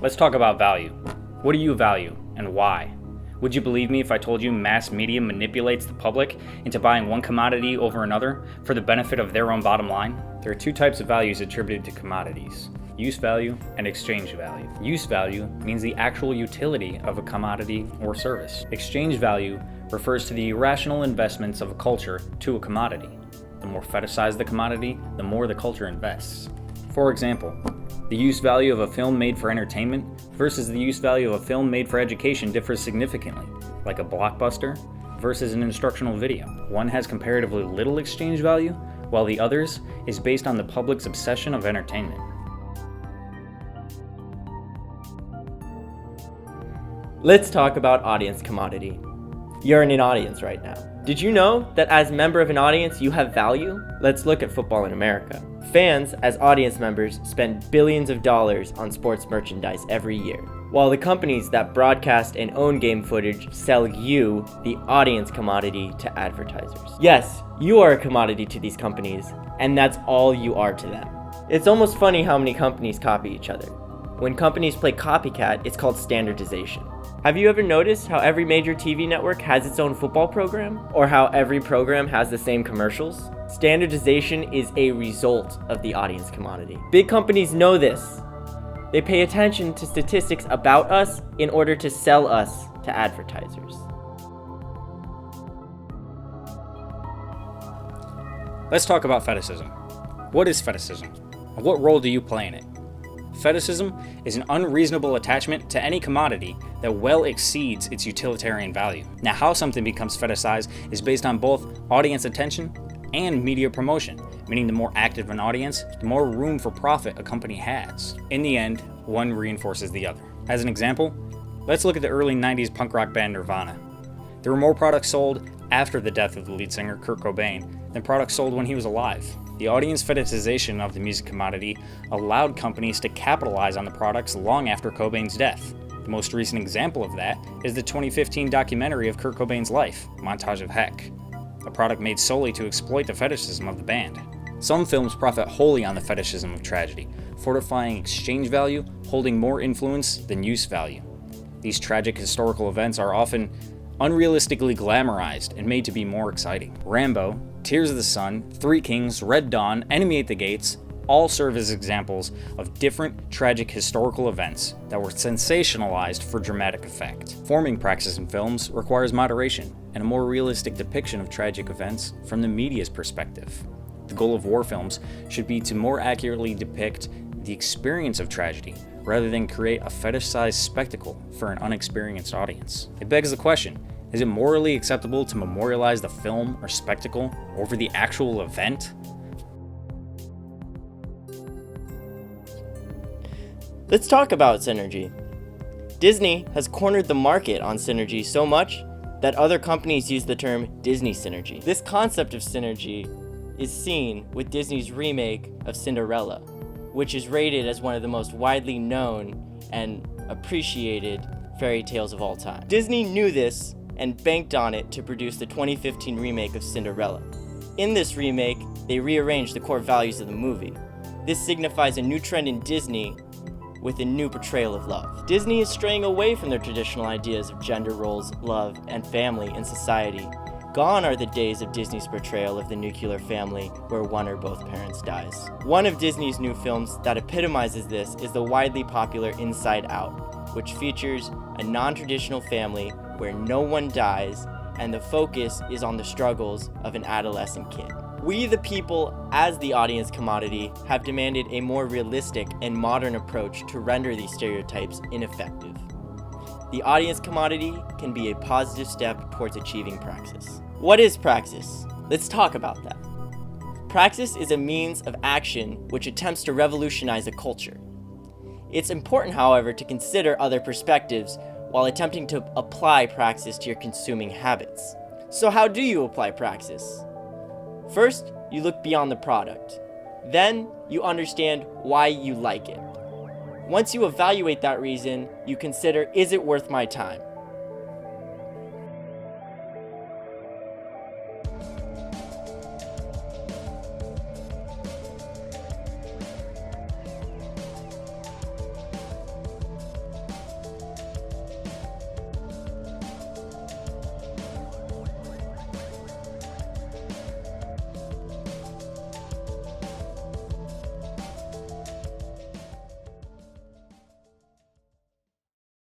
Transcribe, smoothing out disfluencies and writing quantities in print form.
Let's talk about value. What do you value and why? Would you believe me if I told you mass media manipulates the public into buying one commodity over another for the benefit of their own bottom line? There are two types of values attributed to commodities: use value and exchange value. Use value means the actual utility of a commodity or service. Exchange value refers to the irrational investments of a culture to a commodity. The more fetishized the commodity, the more the culture invests. For example, the use value of a film made for entertainment versus the use value of a film made for education differs significantly, like a blockbuster versus an instructional video. One has comparatively little exchange value, while the others is based on the public's obsession of entertainment. Let's talk about audience commodity. You're in an audience right now. Did you know that as a member of an audience, you have value? Let's look at football in America. Fans, as audience members, spend billions of dollars on sports merchandise every year, while the companies that broadcast and own game footage sell you, the audience commodity, to advertisers. Yes, you are a commodity to these companies, and that's all you are to them. It's almost funny how many companies copy each other. When companies play copycat, it's called standardization. Have you ever noticed how every major TV network has its own football program? Or how every program has the same commercials? Standardization is a result of the audience commodity. Big companies know this. They pay attention to statistics about us in order to sell us to advertisers. Let's talk about fetishism. What is fetishism? And what role do you play in it? Fetishism is an unreasonable attachment to any commodity that well exceeds its utilitarian value. Now, how something becomes fetishized is based on both audience attention and media promotion, meaning the more active an audience, the more room for profit a company has. In the end, one reinforces the other. As an example, let's look at the early 90s punk rock band Nirvana. There were more products sold after the death of the lead singer Kurt Cobain than products sold when he was alive. The audience fetishization of the music commodity allowed companies to capitalize on the products long after Cobain's death. The most recent example of that is the 2015 documentary of Kurt Cobain's life, Montage of Heck, a product made solely to exploit the fetishism of the band. Some films profit wholly on the fetishism of tragedy, fortifying exchange value, holding more influence than use value. These tragic historical events are often unrealistically glamorized and made to be more exciting. Rambo, Tears of the Sun, Three Kings, Red Dawn, Enemy at the Gates all serve as examples of different tragic historical events that were sensationalized for dramatic effect. Forming praxis in films requires moderation and a more realistic depiction of tragic events from the media's perspective. The goal of war films should be to more accurately depict the experience of tragedy rather than create a fetish-sized spectacle for an unexperienced audience. It begs the question, is it morally acceptable to memorialize the film or spectacle over the actual event? Let's talk about synergy. Disney has cornered the market on synergy so much that other companies use the term Disney synergy. This concept of synergy is seen with Disney's remake of Cinderella, which is rated as one of the most widely known and appreciated fairy tales of all time. Disney knew this and banked on it to produce the 2015 remake of Cinderella. In this remake, they rearranged the core values of the movie. This signifies a new trend in Disney with a new portrayal of love. Disney is straying away from their traditional ideas of gender roles, love, and family in society. Gone are the days of Disney's portrayal of the nuclear family where one or both parents dies. One of Disney's new films that epitomizes this is the widely popular Inside Out, which features a non-traditional family where no one dies and the focus is on the struggles of an adolescent kid. We, the people, as the audience commodity, have demanded a more realistic and modern approach to render these stereotypes ineffective. The audience commodity can be a positive step towards achieving praxis. What is praxis? Let's talk about that. Praxis is a means of action which attempts to revolutionize a culture. It's important, however, to consider other perspectives while attempting to apply praxis to your consuming habits. So how do you apply praxis? First, you look beyond the product. Then, you understand why you like it. Once you evaluate that reason, you consider, is it worth my time?